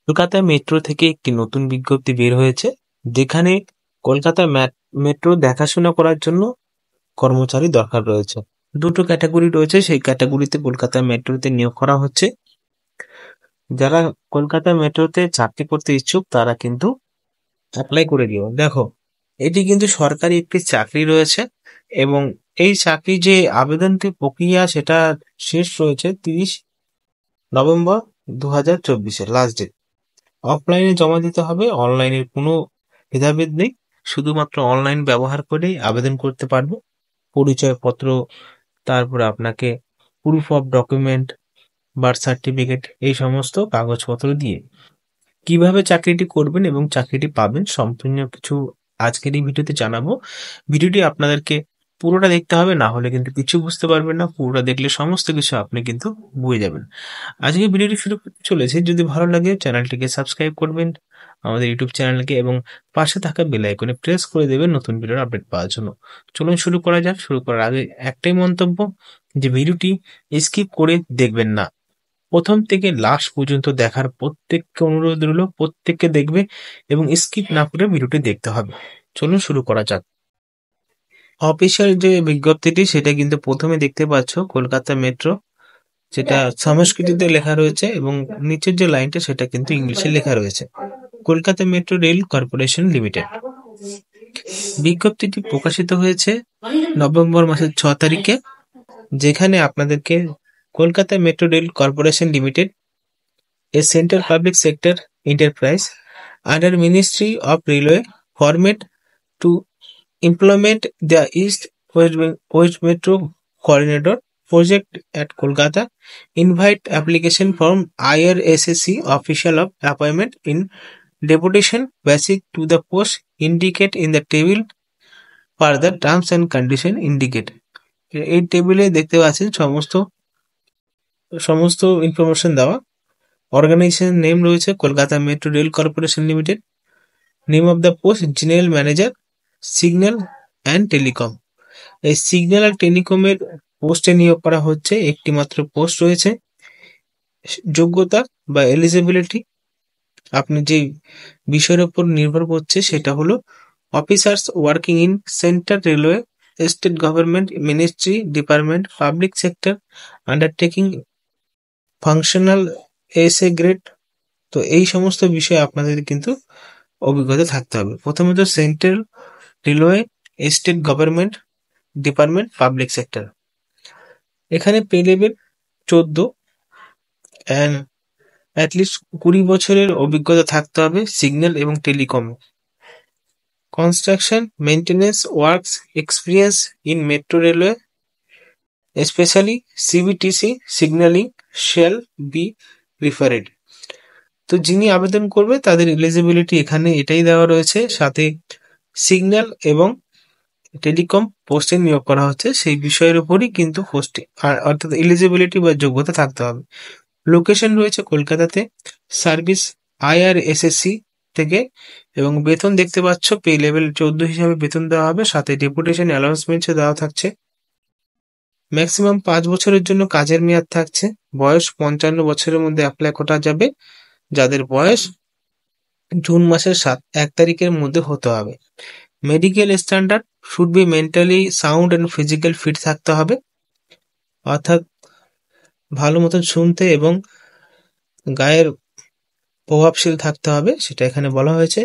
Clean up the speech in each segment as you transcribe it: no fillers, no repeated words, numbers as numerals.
Kolkata metro থেকে একটি নতুন বিজ্ঞপ্তি বের হয়েছে, যেখানে কলকাতা মেট্রো দেখাশোনা করার জন্য কর্মচারী দরকার রয়েছে। দুটো ক্যাটাগরি রয়েছে, সেই ক্যাটাগরিতে কলকাতা মেট্রোতে নিয়োগ করা হচ্ছে। যারা কলকাতা মেট্রোতে চাকরি করতে ইচ্ছুক তারা কিন্তু অ্যাপ্লাই করে দিও। দেখো, এটি কিন্তু সরকারি একটি চাকরি রয়েছে এবং এই চাকরি যে আবেদনটি প্রক্রিয়া সেটা শেষ রয়েছে 30 নভেম্বর 2024 লাস্ট ডেট। অফলাইনে জমা দিতে হবে, অনলাইনের কোনো ভেদাভেদ নেই। শুধুমাত্র অনলাইন ব্যবহার করেই আবেদন করতে পারবে। পরিচয়পত্র, তারপরে আপনাকে proof of document, birth certificate, এই সমস্ত কাগজপত্র দিয়ে কিভাবে চাকরিটি করবেন এবং চাকরিটি পাবেন সম্পূর্ণ কিছু আজকের এই ভিডিওতে জানাবো। ভিডিওটি আপনাদেরকে পুরোটা দেখতে হবে, না হলে কিন্তু কিছু বুঝতে পারবেন না। পুরোটা দেখলে সমস্ত কিছু আপনি কিন্তু বুঝে যাবেন। আজকে ভিডিওটি শুরু করতে চলেছে, যদি ভালো লাগে চ্যানেলটিকে সাবস্ক্রাইব করবেন আমাদের ইউটিউব চ্যানেলকে এবং পাশে থাকা বেল আইকনে প্রেস করে দেবেন নতুন ভিডিওর আপডেট পাওয়ার জন্য। চলুন শুরু করা যাক। শুরু করার আগে একটাই মন্তব্য, যে ভিডিওটি স্কিপ করে দেখবেন না। প্রথম থেকে লাস্ট পর্যন্ত দেখার প্রত্যেককে অনুরোধ রইল, প্রত্যেককে দেখবে এবং স্কিপ না করে ভিডিওটি দেখতে হবে। চলুন শুরু করা যাক। অফিসিয়াল যে বিজ্ঞপ্তিটি সেটা কিন্তু প্রথমে দেখতে পাচ্ছ কলকাতা মেট্রো, যেটা সংস্কৃতিতে লেখা রয়েছে এবং নিচের যে লাইনটা সেটা কিন্তু ইংলিশে লেখা রয়েছে, Kolkata metro rail corporation limited. বিজ্ঞপ্তিটি প্রকাশিত হয়েছে নভেম্বর মাসের 6 তারিখে, যেখানে আপনাদেরকে Kolkata metro rail corporation limited, a central public sector enterprise under Ministry of Railway, formed to implement the West Metro Corridor project at Kolkata. Invite application from IRSSC official of appointment in deputation basic to the post indicate in the table per the terms and condition indicate. এই টেবিলে দেখতে পাচ্ছেন সমস্ত সমস্ত information দেওয়া। Organisation name রয়েছে Kolkata metro rail corporation limited. Name of the post general manager, signal and telecom. এই signal আর টেলিকমের পোস্টে নিয়োগ করা হচ্ছে, একটি মাত্র পোস্ট রয়েছে। যোগ্যতা বা এলিজিবিলিটি আপনি যে বিষয়ের উপর নির্ভর করছে সেটা হলো officers working in central railway, state government, ministry, department, public sector undertaking, functional SA grade. তো এই সমস্ত বিষয়ে আপনাদের কিন্তু অভিজ্ঞতা থাকতে হবে। প্রথমত central railway, state government, department, public sector. এখানে পে লেভেল 14 অ্যান্ড অ্যাটলিস্ট 20 বছরের অভিজ্ঞতা থাকতে হবে সিগন্যাল এবং telecom. Construction maintenance works experience in metro railway specially CBTC signalling shall be preferred. তো যিনি আবেদন করবে তাদের এলিজিবিলিটি এখানে এটাই দেওয়া রয়েছে, সাথে সিগন্যাল এবং টেলিকম পোস্টে নিয়োগ করা হচ্ছে সেই বিষয়ের উপরই কিন্তু পোস্টে অর্থাৎ এলিজিবিলিটি বা যোগ্যতা থাকতে হবে। লোকেশন রয়েছে কলকাতাতে, সার্ভিস IRSSC থেকে, এবং বেতন দেখতে পাচ্ছ পে লেভেল 14 হিসাবে বেতন দেওয়া হবে, সাথে ডেপুটেশন অ্যালাউন্সমেন্টও দেওয়া থাকছে। ম্যাক্সিমাম 5 বছরের জন্য কাজের মেয়াদ থাকছে। বয়স 55 বছরের মধ্যে অ্যাপ্লাই করা যাবে, যাদের বয়স জুন মাসের 1 তারিখের মধ্যে হতে হবে। Medical standard should be mentally sound and physical fit থাকতে হবে, অর্থাৎ ভালো মতন শুনতে এবং গায়ের প্রভাবশীল থাকতে হবে, সেটা এখানে বলা হয়েছে।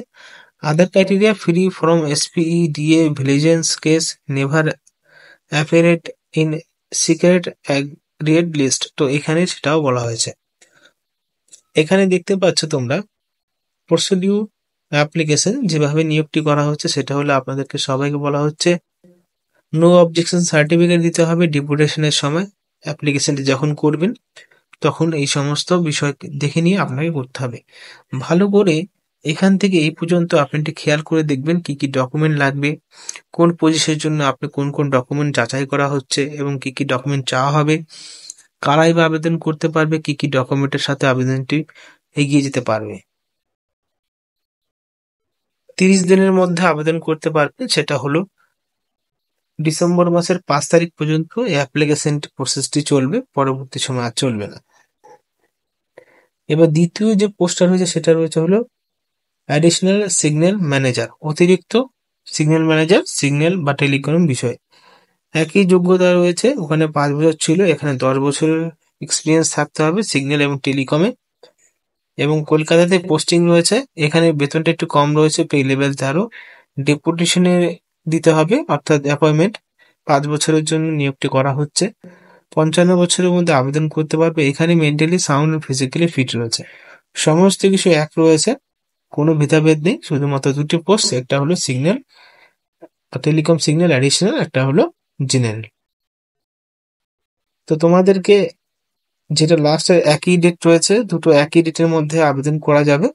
Other criteria free from SPE, DA, vigilance case, never appeared in secret red list. তো এখানে সেটাও বলা হয়েছে। এখানে দেখতে পাচ্ছ তোমরা প্রসিডিউর অ্যাপ্লিকেশন যেভাবে নিয়োগটি করা হচ্ছে সেটা হলো আপনাদেরকে সবাইকে বলা হচ্ছে নো অবজেকশন সার্টিফিকেট দিতে হবে ডেপুটেশনের সময়। অ্যাপ্লিকেশনটি যখন করবেন তখন এই সমস্ত বিষয় দেখে নিয়ে আপনাকে করতে হবে। ভালো করে এখান থেকে এই পর্যন্ত আপনি খেয়াল করে দেখবেন কি কি ডকুমেন্ট লাগবে, কোন পজিশনের জন্য আপনি কোন কোন ডকুমেন্ট যাচাই করা হচ্ছে এবং কি কি ডকুমেন্ট চাওয়া হবে, কারাই বা আবেদন করতে পারবে, কি কি ডকুমেন্টের সাথে আবেদনটি এগিয়ে যেতে পারবে। 30 দিনের মধ্যে আবেদন করতে পারবেন, সেটা হলো ডিসেম্বর মাসের 5 তারিখ পর্যন্ত এই অ্যাপ্লিকেশন প্রসেসটি চলবে, পরবর্তী সময় আর চলবে না। এবার দ্বিতীয় যে পোস্টটা রয়েছে সেটা রয়েছে হলো অ্যাডিশনাল সিগন্যাল ম্যানেজার, অতিরিক্ত সিগন্যাল ম্যানেজার, সিগন্যাল বা টেলিকম বিষয়। একই যোগ্যতা রয়েছে, ওখানে 5 বছর ছিল, এখানে 10 বছরের এক্সপিরিয়েন্স থাকতে হবে সিগন্যাল এবং টেলিকমে। এবং কলকাতাতে পোস্টিং রয়েছে, এখানে বেতনটা একটু কম রয়েছে, পে লেভেল তারও। ডেপুটেশনে দিতে হবে, অর্থাৎ অ্যাপয়েন্টমেন্ট। 5 বছরের জন্য নিয়োগটি করা হচ্ছে। 55 বছরের মধ্যে আবেদন করতে পারবে। এখানে mentally sound oh physically fit রয়েছে, সমস্ত কিছু এক রয়েছে, কোনো ভেদাভেদ নেই। শুধুমাত্র দুটি পোস্ট, একটা হলো সিগন্যাল টেলিকম সিগন্যাল অ্যাডিশনাল, একটা হলো জেনারেল। তো তোমাদেরকে যেটা লাস্টের একই ডেট রয়েছে, দুটো একই ডেটের মধ্যে আবেদন করা যাবে।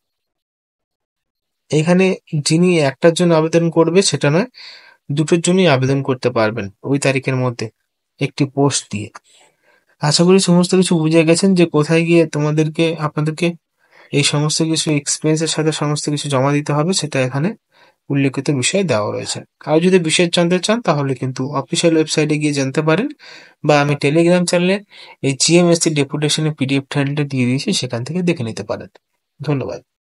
এখানে যিনি একটার জন্য আবেদন করবে সেটা নয়, দুটোর জন্যই আবেদন করতে পারবেন ওই তারিখের মধ্যে একটি পোস্ট দিয়ে। আশা করি সমস্ত কিছু বুঝে গেছেন যে কোথায় গিয়ে আপনাদেরকে এই সমস্ত কিছু এক্সপিরিয়েন্সের সাথে সমস্ত কিছু জমা দিতে হবে, সেটা এখানে উল্লেখিত বিষয় দেওয়া রয়েছে। আর যদি বিশেষ জানতে চান তাহলে কিন্তু অফিসিয়াল ওয়েবসাইটে গিয়ে জানতে পারেন, বা আমি টেলিগ্রাম চ্যানেলে এই জিএমএসসি ডেপুটেশনের পিডিএফ ফাইলটা দিয়ে দিয়েছি, সেখান থেকে দেখে নিতে পারেন। ধন্যবাদ।